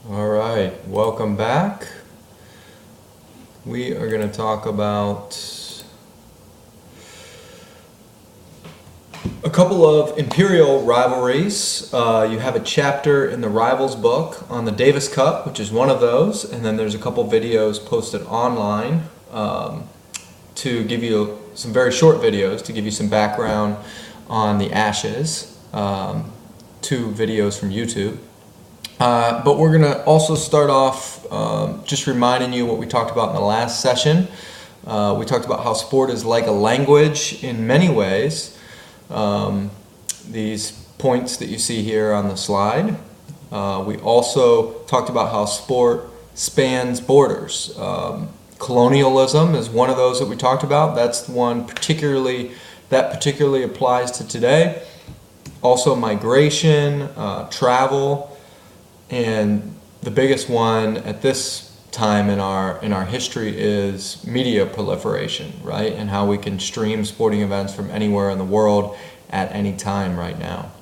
All right, welcome back. We are going to talk about a couple of Imperial rivalries. You have a chapter in the Rivals book on the Davis Cup, which is one of those, and then there's a couple videos posted online to give you some very short videos to give you some background on the Ashes. Two videos from YouTube. But we're going to also start off just reminding you what we talked about in the last session. We talked about how sport is like a language in many ways. These points that you see here on the slide. We also talked about how sport spans borders. Colonialism is one of those that we talked about. That's one particularly applies to today. Also migration, travel. And the biggest one at this time in our history is media proliferation, right? And how we can stream sporting events from anywhere in the world at any time right now.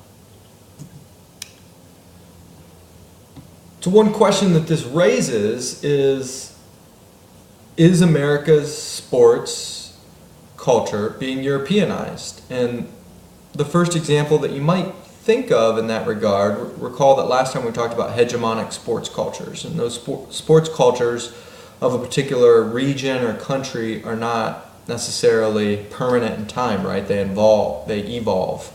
So one question that this raises is America's sports culture being Europeanized? And the first example that you might think of in that regard, recall that last time we talked about hegemonic sports cultures, and those sports cultures of a particular region or country are not necessarily permanent in time, right? They evolve.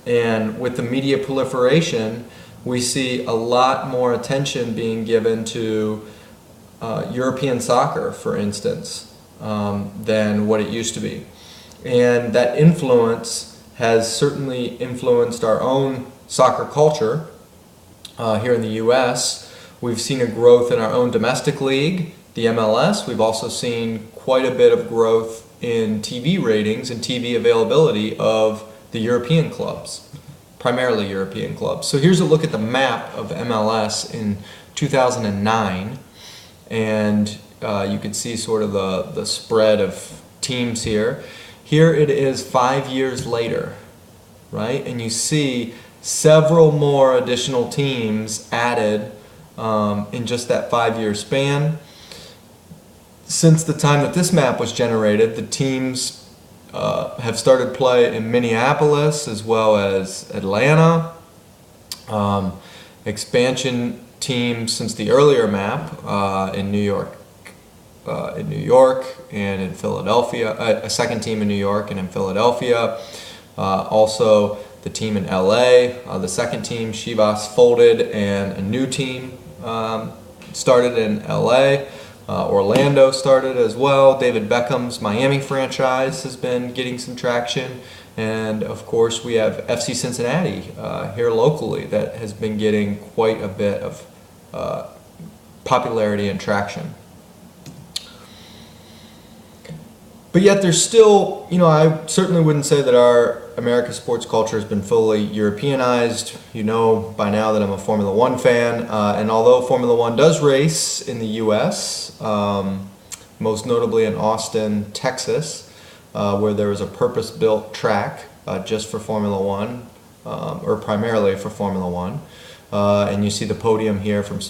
And with the media proliferation, we see a lot more attention being given to European soccer, for instance, than what it used to be. And that influence has certainly influenced our own soccer culture here in the U.S. We've seen a growth in our own domestic league, the MLS. We've also seen quite a bit of growth in TV ratings and TV availability of the European clubs, primarily European clubs. So here's a look at the map of MLS in 2009, and you can see sort of the spread of teams here. Here it is 5 years later, right? And you see several more additional teams added in just that 5-year span. Since the time that this map was generated, the teams have started play in Minneapolis as well as Atlanta. Expansion teams since the earlier map in New York. And in Philadelphia, a second team in New York and in Philadelphia. Also the team in LA, the second team, Chivas, folded and a new team started in LA. Orlando started as well. David Beckham's Miami franchise has been getting some traction. And of course we have FC Cincinnati here locally that has been getting quite a bit of popularity and traction. But yet there's still, I certainly wouldn't say that our American sports culture has been fully Europeanized. You know by now that I'm a Formula One fan, and although Formula One does race in the U.S., most notably in Austin, Texas, where there is a purpose-built track just for Formula One, or primarily for Formula One. And you see the podium here from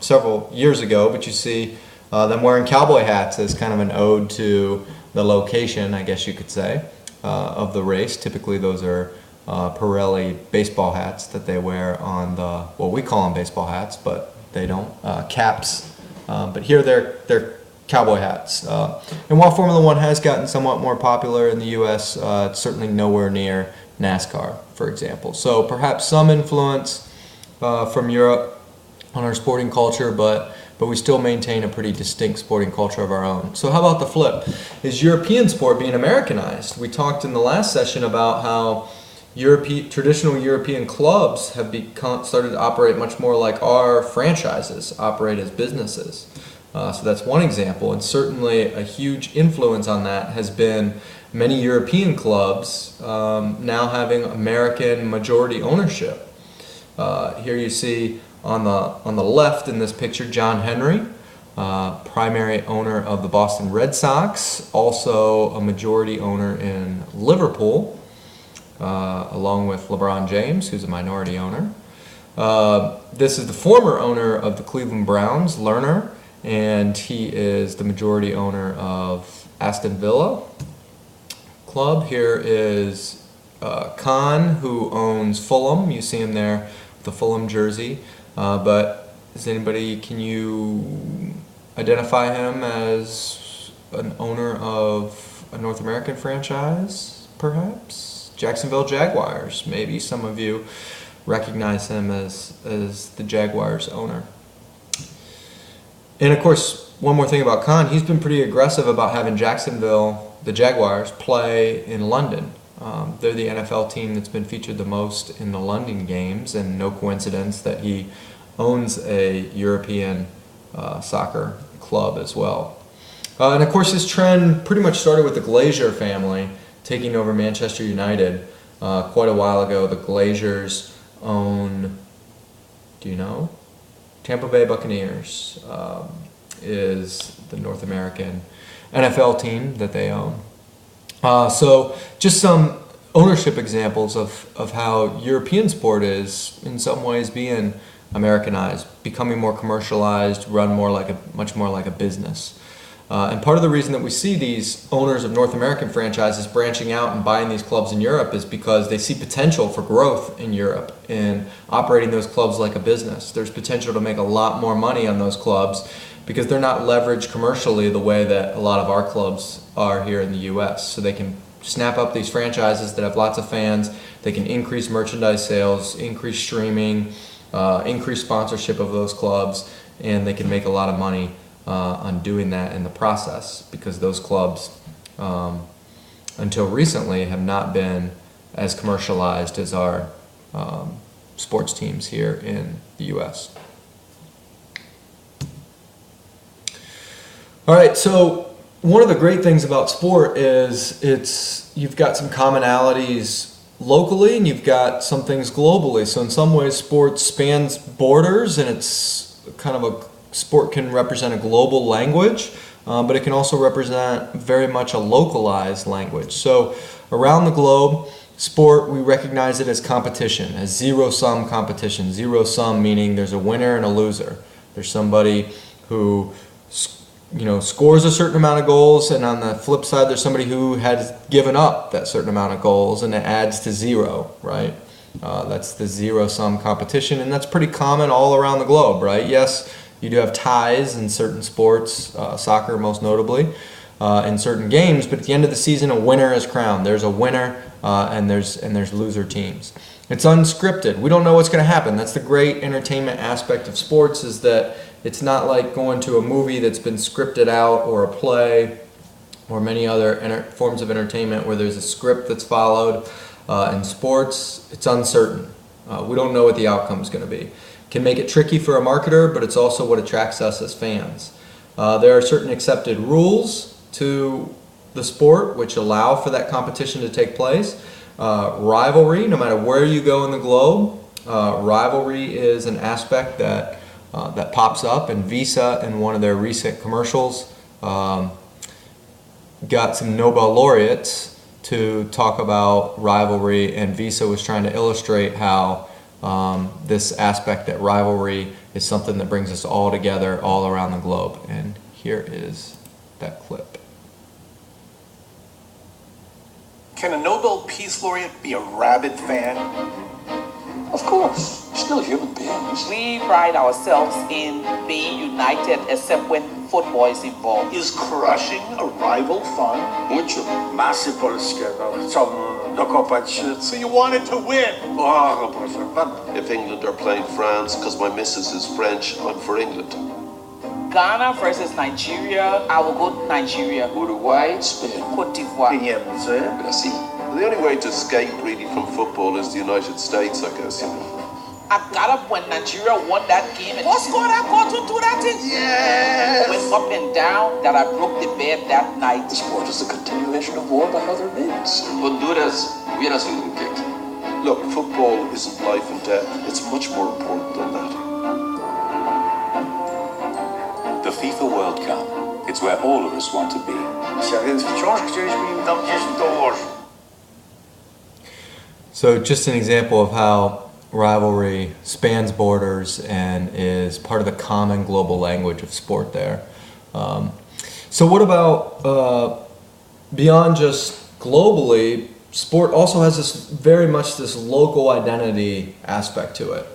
several years ago, but you see them wearing cowboy hats as kind of an ode to the location, I guess you could say, of the race. Typically those are Pirelli baseball hats that they wear on the, well, we call them baseball hats, but they don't, caps. But here they're cowboy hats. And while Formula One has gotten somewhat more popular in the U.S., it's certainly nowhere near NASCAR, for example. So perhaps some influence from Europe on our sporting culture, but we still maintain a pretty distinct sporting culture of our own. So how about the flip? Is European sport being Americanized? We talked in the last session about how traditional European clubs have started to operate much more like our franchises operate as businesses. So that's one example, and certainly a huge influence on that has been many European clubs now having American majority ownership. Here you see on the left in this picture, John Henry, primary owner of the Boston Red Sox, also a majority owner in Liverpool, along with LeBron James, who's a minority owner. This is the former owner of the Cleveland Browns, Lerner, and he is the majority owner of Aston Villa Club. Here is Khan, who owns Fulham. You see him there with the Fulham jersey. But can you identify him as an owner of a North American franchise, perhaps? Jacksonville Jaguars. Maybe some of you recognize him as the Jaguars owner. And of course, one more thing about Khan, he's been pretty aggressive about having Jacksonville, the Jaguars, play in London. They're the NFL team that's been featured the most in the London games, and no coincidence that he owns a European soccer club as well. And of course, this trend pretty much started with the Glazer family taking over Manchester United quite a while ago. The Glazers own, do you know? Tampa Bay Buccaneers is the North American NFL team that they own. So just some ownership examples of how European sport is in some ways being Americanized, becoming more commercialized, run much more like a business. And part of the reason that we see these owners of North American franchises branching out and buying these clubs in Europe is because they see potential for growth in Europe in operating those clubs like a business. There's potential to make a lot more money on those clubs because they're not leveraged commercially the way that a lot of our clubs are here in the US. So they can snap up these franchises that have lots of fans, they can increase merchandise sales, increase streaming, increase sponsorship of those clubs, and they can make a lot of money on doing that in the process, because those clubs until recently have not been as commercialized as our sports teams here in the US. All right, so one of the great things about sport is you've got some commonalities locally and you've got some things globally. So in some ways sports spans borders, and it's kind of a sport can represent a global language, but it can also represent very much a localized language. So around the globe, sport, we recognize it as competition, as zero-sum competition. Zero-sum meaning there's a winner and a loser. There's somebody who scores a certain amount of goals, and on the flip side there's somebody who has given up that certain amount of goals, and it adds to zero, right? That's the zero-sum competition, and that's pretty common all around the globe, right? Yes, you do have ties in certain sports, soccer most notably, in certain games, but at the end of the season a winner is crowned. There's a winner and there's loser teams. It's unscripted. We don't know what's going to happen. That's the great entertainment aspect of sports, is that it's not like going to a movie that's been scripted out, or a play, or many other forms of entertainment where there's a script that's followed. In sports, it's uncertain. We don't know what the outcome is going to be. Can make it tricky for a marketer, but it's also what attracts us as fans. There are certain accepted rules to the sport which allow for that competition to take place. Rivalry, no matter where you go in the globe, rivalry is an aspect that pops up, and Visa in one of their recent commercials got some Nobel laureates to talk about rivalry, and Visa was trying to illustrate how this aspect, that rivalry is something that brings us all together all around the globe. And here is that clip. Can a Nobel Peace Laureate be a rabid fan? Of course, still human beings. We pride ourselves in being united except when football is involved. Is crushing a rival fun? Mucho. Masy polskiego chcą dokopać się. So you wanted to win? O, proszę pana. If England are playing France, because my missus is French, I'm for England. Ghana versus Nigeria, I will go to Nigeria. Uruguay, Spain. Cote d'Ivoire. Pieniędzy. Brazil. The only way to escape really from football is the United States, I guess, I got up when Nigeria won that game and who scored that goal to do that thing? Yes! Went up and down that I broke the bed that night. The sport is a continuation of war by other means. Honduras hubiera sido un kick. Look, football isn't life and death. It's much more important than that. The FIFA World Cup. It's where all of us want to be. Więc wciąż chcieliśmy im tam gdzieś dołożyć. So just an example of how rivalry spans borders and is part of the common global language of sport there. So what about beyond just globally, sport also has this very much this local identity aspect to it.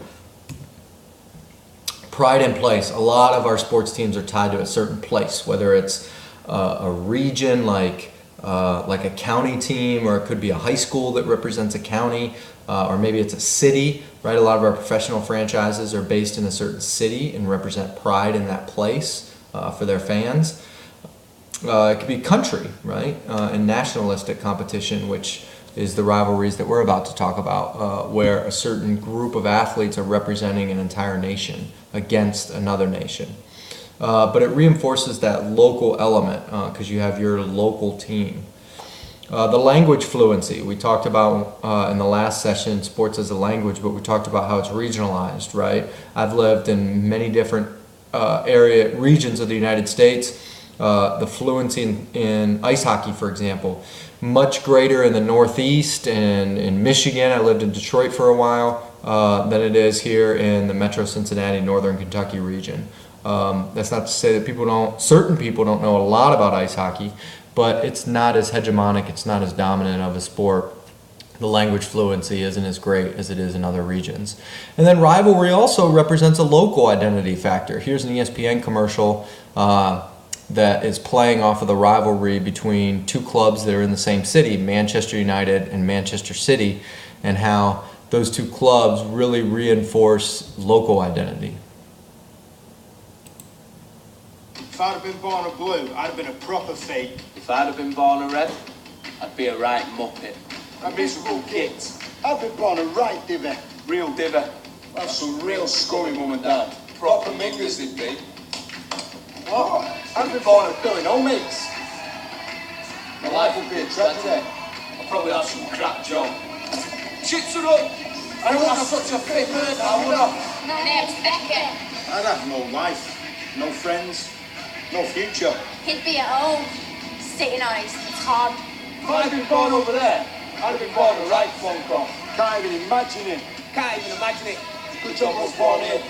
Pride in place. A lot of our sports teams are tied to a certain place, whether it's a region like a county team, or it could be a high school that represents a county, or maybe it's a city, right? A lot of our professional franchises are based in a certain city and represent pride in that place for their fans. It could be country, right? And nationalistic competition, which is the rivalries that we're about to talk about, where a certain group of athletes are representing an entire nation against another nation. But it reinforces that local element because you have your local team. The language fluency, we talked about in the last session, sports as a language, but we talked about how it's regionalized, right? I've lived in many different regions of the United States. The fluency in ice hockey, for example, much greater in the Northeast and in Michigan. I lived in Detroit for a while than it is here in the Metro Cincinnati, Northern Kentucky region. That's not to say that certain people don't know a lot about ice hockey, but it's not as hegemonic, it's not as dominant of a sport. The language fluency isn't as great as it is in other regions. And then rivalry also represents a local identity factor. Here's an ESPN commercial that is playing off of the rivalry between two clubs that are in the same city, Manchester United and Manchester City, and how those two clubs really reinforce local identity. If I'd have been born a blue, I'd have been a proper fake. If I'd have been born a red, I'd be a right muppet. A miserable git. I'd been born a right divvy. Real diver. That's some real scummy mum and dad. Proper miggers they'd be. What? I'd been born a Billy No Mix. My life would be a tragedy. I'd probably have some crap job. Chips are up! I wouldn't have such a fit bird, I would have. My name's Beckett. I'd have no life, no friends, no future. He'd be at home, sitting on his tub. If I'd been born over there, I'd have been born a right plonk off. Can't even imagine it. Can't even imagine it. Good job I was born here.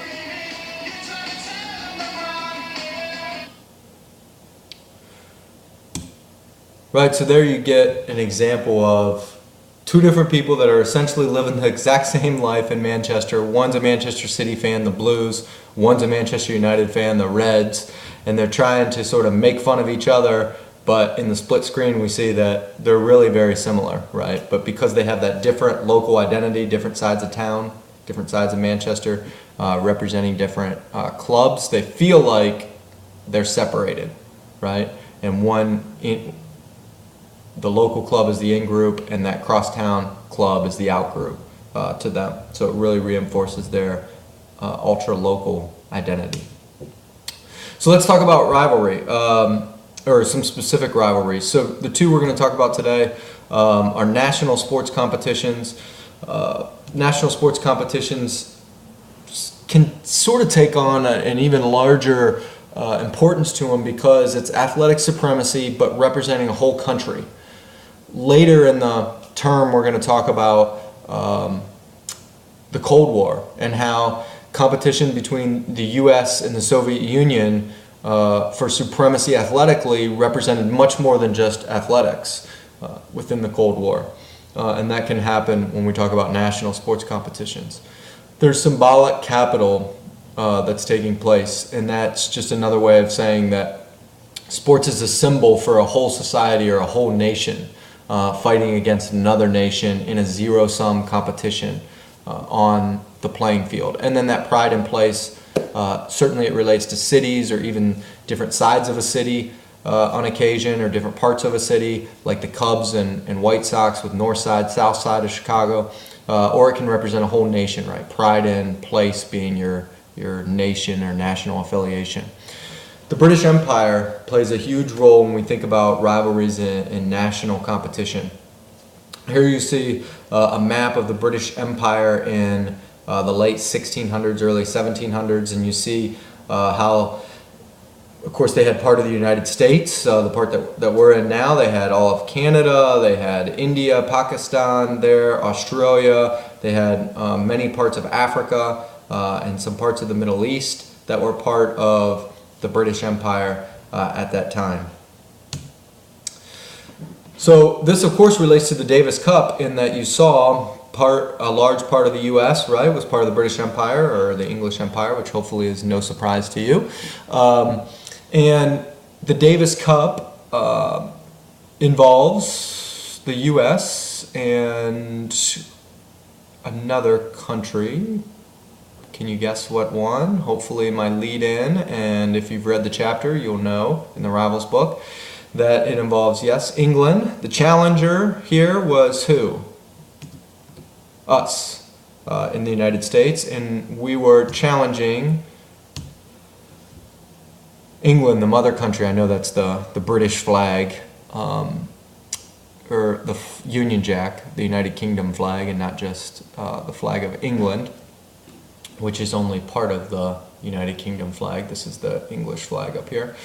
Right, so there you get an example of two different people that are essentially living the exact same life in Manchester. One's a Manchester City fan, the Blues. One's a Manchester United fan, the Reds. And they're trying to sort of make fun of each other, but in the split screen we see that they're really very similar, right? But because they have that different local identity, different sides of town, different sides of Manchester, representing different clubs, they feel like they're separated, right? And the local club is the in-group, and that crosstown club is the out-group to them. So it really reinforces their ultra-local identity. So let's talk about rivalry, or some specific rivalries. So the two we're going to talk about today are national sports competitions. National sports competitions can sort of take on an even larger importance to them because it's athletic supremacy, but representing a whole country. Later in the term, we're going to talk about the Cold War and how competition between the U.S. and the Soviet Union for supremacy athletically represented much more than just athletics within the Cold War. And that can happen when we talk about national sports competitions. There's symbolic capital that's taking place, and that's just another way of saying that sports is a symbol for a whole society or a whole nation fighting against another nation in a zero-sum competition on the playing field. And then that pride in place, certainly it relates to cities or even different sides of a city on occasion, or different parts of a city, like the Cubs and White Sox with north side, south side of Chicago, or it can represent a whole nation, right? Pride in place being your nation or national affiliation. The British Empire plays a huge role when we think about rivalries in national competition. Here you see a map of the British Empire in the late 1600s, early 1700s, and you see how Of course, they had part of the United States, the part that we're in now. They had all of Canada, they had India, Pakistan there, Australia. They had many parts of Africa and some parts of the Middle East that were part of the British Empire at that time. So this, of course, relates to the Davis Cup in that you saw a large part of the U.S., right, was part of the British Empire or the English Empire, which hopefully is no surprise to you. And the Davis Cup involves the U.S. and another country. Can you guess what one? Hopefully my lead in, and if you've read the chapter, you'll know in the Rivals book that it involves, yes, England. The challenger here was who? Us in the United States, and we were challenging England, the mother country. I know that's the British flag, or the Union Jack, the United Kingdom flag, and not just the flag of England, which is only part of the United Kingdom flag. This is the English flag up here.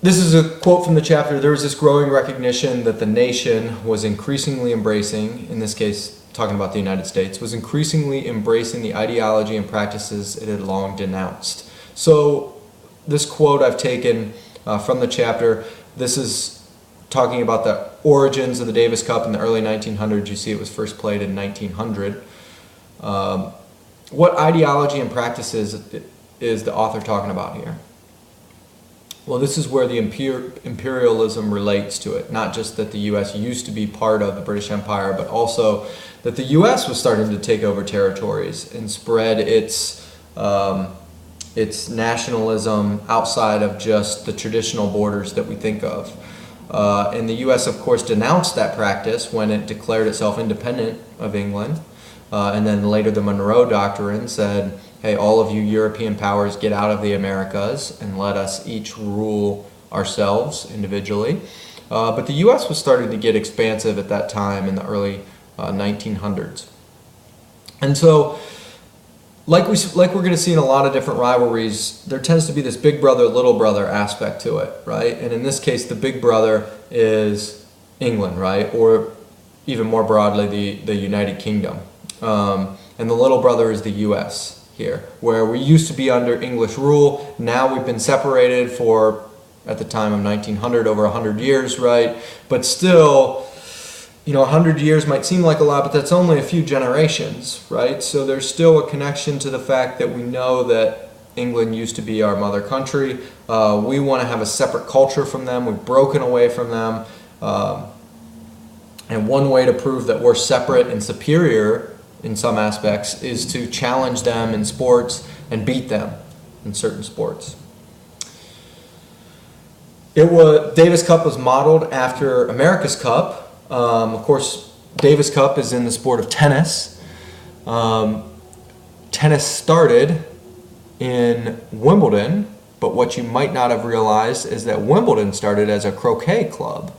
This is a quote from the chapter. There was this growing recognition that the nation was increasingly embracing, in this case talking about the United States, was increasingly embracing the ideology and practices it had long denounced. So this quote I've taken from the chapter. This is talking about the origins of the Davis Cup in the early 1900s. You see it was first played in 1900. What ideology and practices is the author talking about here? Well, this is where the imperialism relates to it. Not just that the U.S. used to be part of the British Empire, but also that the U.S. was starting to take over territories and spread its nationalism outside of just the traditional borders that we think of. And the U.S., of course, denounced that practice when it declared itself independent of England. And then later the Monroe Doctrine said, hey, all of you European powers get out of the Americas and let us each rule ourselves individually. But the U.S. was starting to get expansive at that time in the early 1900s. And so, like we're going to see in a lot of different rivalries, there tends to be this big brother, little brother aspect to it, right? And in this case, the big brother is England, right? Or even more broadly, the United Kingdom. And the little brother is the U.S. here, where we used to be under English rule. Now we've been separated for, at the time of 1900, over 100 years, right? But still, 100 years might seem like a lot, but that's only a few generations, right? So there's still a connection to the fact that we know that England used to be our mother country. We want to have a separate culture from them. We've broken away from them. And one way to prove that we're separate and superior in some aspects is to challenge them in sports and beat them in certain sports. Davis Cup was modeled after America's Cup. Of course, Davis Cup is in the sport of tennis. Tennis started in Wimbledon, but what you might not have realized is that Wimbledon started as a croquet club.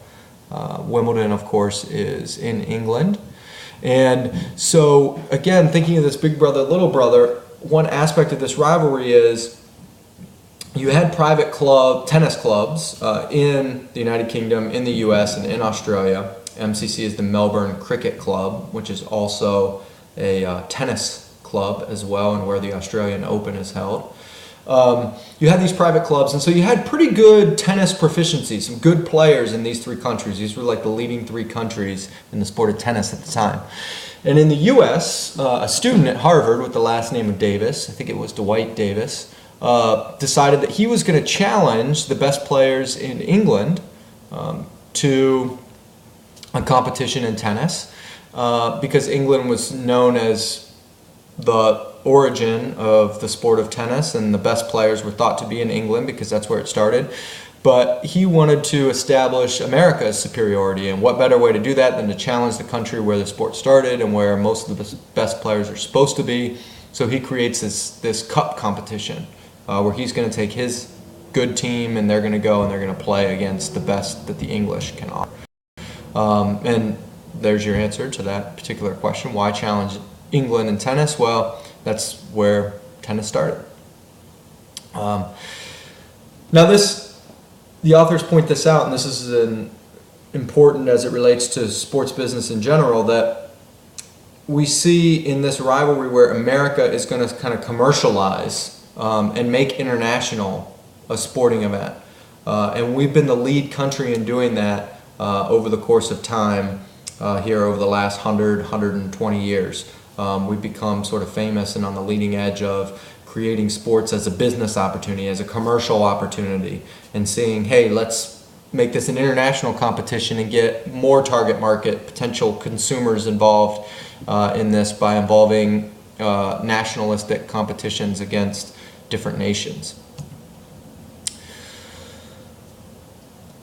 Wimbledon, of course, is in England. And so, again, thinking of this big brother, little brother, one aspect of this rivalry is you had private tennis clubs in the United Kingdom, in the U.S., and in Australia. MCC is the Melbourne Cricket Club, which is also a tennis club as well, and where the Australian Open is held. You had these private clubs, and so you had pretty good tennis proficiency, some good players in these three countries. These were like the leading three countries in the sport of tennis at the time. And in the U.S., a student at Harvard with the last name of Davis, I think it was Dwight Davis, decided that he was going to challenge the best players in England to a competition in tennis because England was known as the origin of the sport of tennis, and the best players were thought to be in England because that's where it started. But he wanted to establish America's superiority, and what better way to do that than to challenge the country where the sport started and where most of the best players are supposed to be. So he creates this cup competition where he's going to take his good team and they're going to go and they're going to play against the best that the English can offer. And there's your answer to that particular question. Why challenge England in tennis? Well, that's where tennis started. Now the authors point this out, and this is important as it relates to sports business in general, that we see in this rivalry where America is going to kind of commercialize and make international a sporting event. And we've been the lead country in doing that over the course of time here over the last 120 years. We've become sort of famous and on the leading edge of creating sports as a business opportunity, as a commercial opportunity, and saying, hey, let's make this an international competition and get more target market potential consumers involved in this by involving nationalistic competitions against different nations.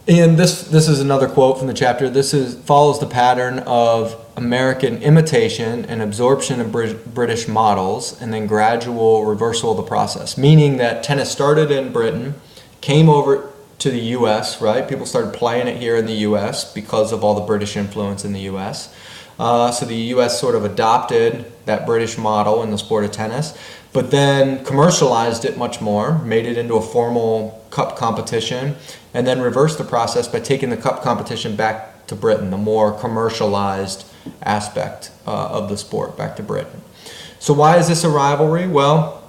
And this is another quote from the chapter. This follows the pattern of American imitation and absorption of British models and then gradual reversal of the process. Meaning that tennis started in Britain, came over to the U.S., right? People started playing it here in the U.S. because of all the British influence in the U.S. So the U.S. sort of adopted that British model in the sport of tennis, but then commercialized it much more, made it into a formal cup competition, and then reversed the process by taking the cup competition back to Britain, the more commercialized aspect of the sport, back to Britain. So why is this a rivalry? Well,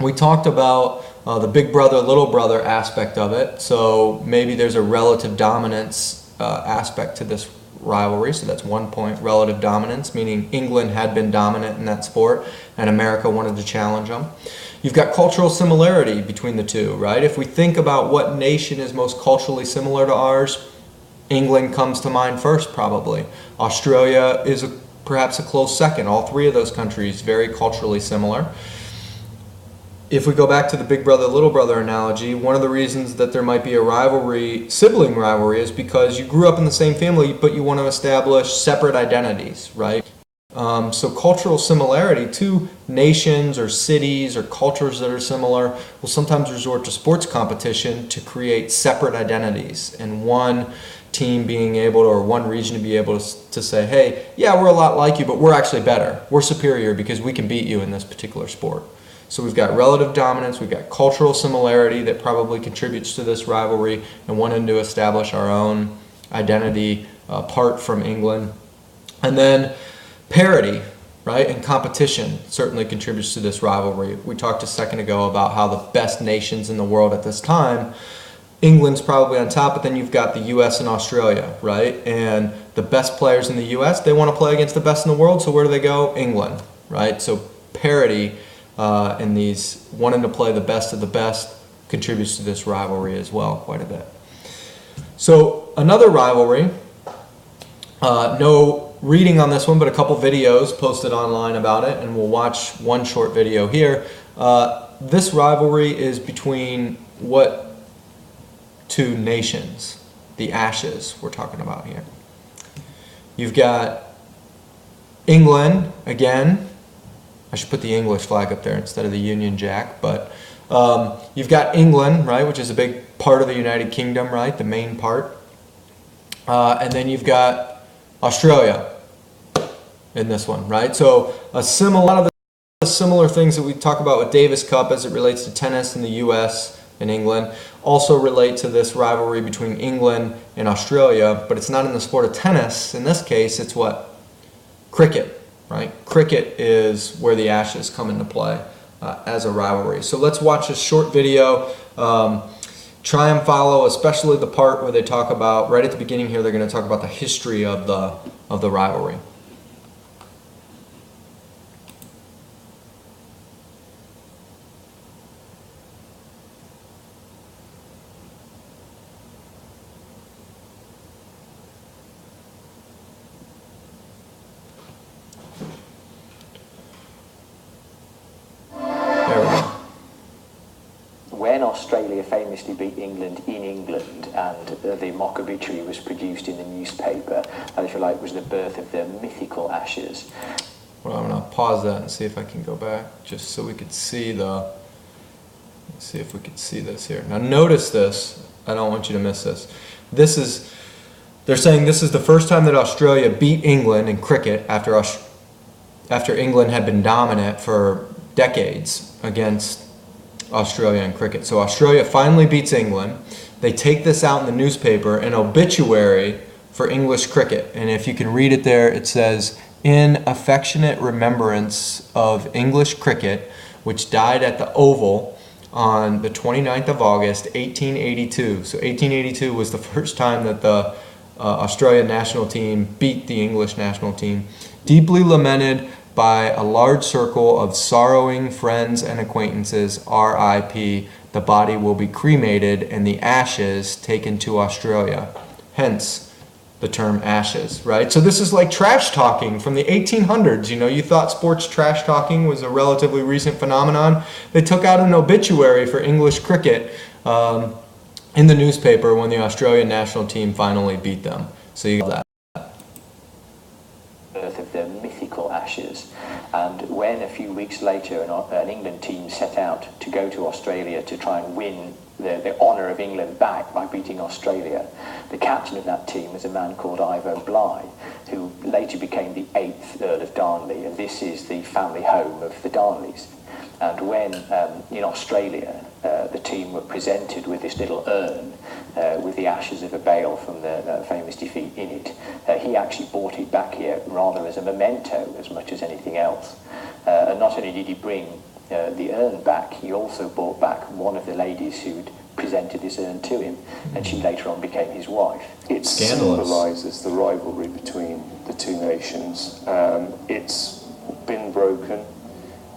we talked about the big brother, little brother aspect of it. So maybe there's a relative dominance aspect to this rivalry. So that's one point, relative dominance, meaning England had been dominant in that sport and America wanted to challenge them. You've got cultural similarity between the two, right? If we think about what nation is most culturally similar to ours, England comes to mind first, probably. Australia is perhaps a close second. All three of those countries very culturally similar. If we go back to the big brother, little brother analogy, one of the reasons that there might be a rivalry, sibling rivalry, is because you grew up in the same family, but you want to establish separate identities, right? So cultural similarity, two nations or cities or cultures that are similar will sometimes resort to sports competition to create separate identities, and one team being able to, or one region to be able to say, hey, yeah, we're a lot like you, but we're actually better. We're superior because we can beat you in this particular sport. So we've got relative dominance, we've got cultural similarity that probably contributes to this rivalry and wanting to establish our own identity apart from England. And then parity, right, and competition certainly contributes to this rivalry. We talked a second ago about how the best nations in the world at this time, England's probably on top, but then you've got the U.S. and Australia, right? And the best players in the U.S., they want to play against the best in the world, so where do they go? England, right? So parity and these wanting to play the best of the best contributes to this rivalry as well quite a bit. So another rivalry, no reading on this one, but a couple videos posted online about it, and we'll watch one short video here. This rivalry is between what two nations? The Ashes we're talking about here. You've got England, again, I should put the English flag up there instead of the Union Jack, but you've got England, right, which is a big part of the United Kingdom, right, the main part. And then you've got Australia in this one, right? So a lot of the similar things that we talk about with Davis Cup as it relates to tennis in the U.S. and England also relate to this rivalry between England and Australia, but it's not in the sport of tennis. In this case, it's what? Cricket. Right? Cricket is where the Ashes come into play as a rivalry. So let's watch a short video. Try and follow, especially the part where they talk about, right at the beginning here, they're going to talk about the history of the rivalry. When Australia famously beat England in England and the Mockerbee tree was produced in the newspaper, that, if you like, was the birth of the mythical Ashes. Well, I'm going to pause that and see if I can go back just so we could see let's see if we could see this here. Now notice this, I don't want you to miss this. They're saying this is the first time that Australia beat England in cricket after England had been dominant for decades against Australia in cricket. So Australia finally beats England. They take this out in the newspaper, an obituary for English cricket. And if you can read it there, it says, "In affectionate remembrance of English cricket, which died at the Oval on the 29th of August, 1882. So 1882 was the first time that the Australian national team beat the English national team. Deeply lamented by a large circle of sorrowing friends and acquaintances, R.I.P. The body will be cremated and the ashes taken to Australia." Hence the term ashes, right? So this is like trash talking from the 1800s. You know, you thought sports trash talking was a relatively recent phenomenon. They took out an obituary for English cricket in the newspaper when the Australian national team finally beat them. So you got that. Birth of the mythical Ashes, and when a few weeks later an England team set out to go to Australia to try and win the honour of England back by beating Australia, the captain of that team was a man called Ivo Bligh, who later became the 8th Earl of Darnley, and this is the family home of the Darnleys. And when in Australia the team were presented with this little urn with the ashes of a bale from the famous defeat in it, he actually brought it back here rather as a memento as much as anything else. And not only did he bring the urn back, he also brought back one of the ladies who'd presented this urn to him, and she later on became his wife. It symbolises the rivalry between the two nations. It's been broken.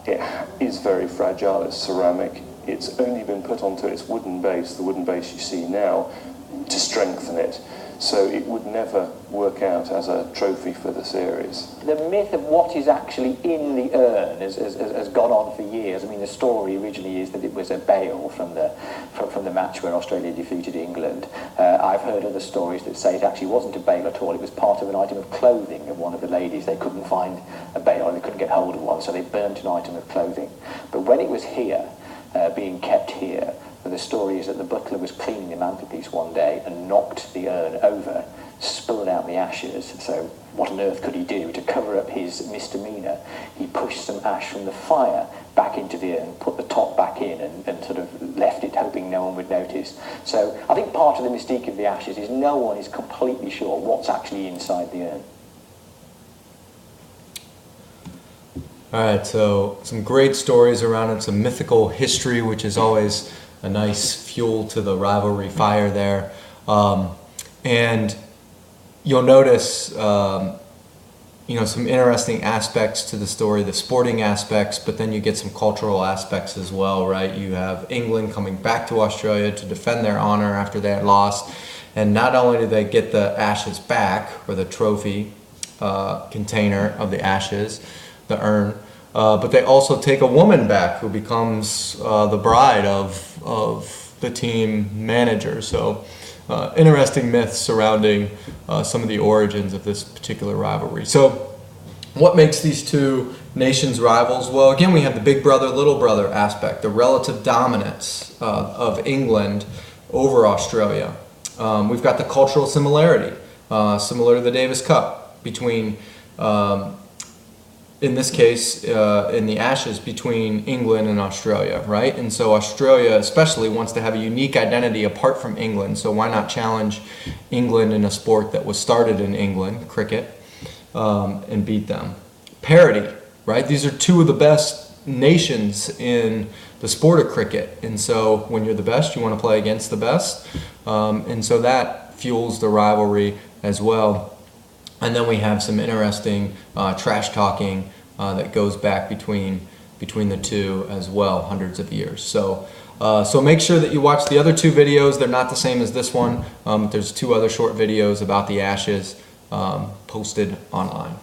It is very fragile. It's ceramic. It's only been put onto its wooden base, the wooden base you see now, to strengthen it. So it would never work out as a trophy for the series. The myth of what is actually in the urn has gone on for years. I mean, the story originally is that it was a bale from the match where Australia defeated England. I've heard other stories that say it actually wasn't a bale at all. It was part of an item of clothing of one of the ladies. They couldn't find a bale, and they couldn't get hold of one, so they burnt an item of clothing. But when it was here, being kept here, the story is that the butler was cleaning the mantelpiece one day and knocked the urn over, spilled out the ashes. So what on earth could he do to cover up his misdemeanour? He pushed some ash from the fire back into the urn, put the top back in, and sort of left it hoping no one would notice. So I think part of the mystique of the ashes is no one is completely sure what's actually inside the urn. All right, so some great stories around it, some mythical history, which is always a nice fuel to the rivalry fire there. And you'll notice, some interesting aspects to the story, the sporting aspects, but then you get some cultural aspects as well, right? You have England coming back to Australia to defend their honor after they had lost. And not only do they get the ashes back, or the trophy container of the ashes, the urn, but they also take a woman back who becomes the bride of the team manager. So interesting myths surrounding some of the origins of this particular rivalry. So what makes these two nations rivals? Well, again, we have the big brother, little brother aspect, the relative dominance of England over Australia. We've got the cultural similarity, similar to the Davis Cup, between in this case, in the Ashes, between England and Australia, right? And so Australia especially wants to have a unique identity apart from England, so why not challenge England in a sport that was started in England, cricket, and beat them? Parity, right? These are two of the best nations in the sport of cricket, and so when you're the best, you want to play against the best, and so that fuels the rivalry as well. And then we have some interesting trash talking that goes back between the two as well, hundreds of years. So make sure that you watch the other two videos. They're not the same as this one. There's two other short videos about the Ashes posted online.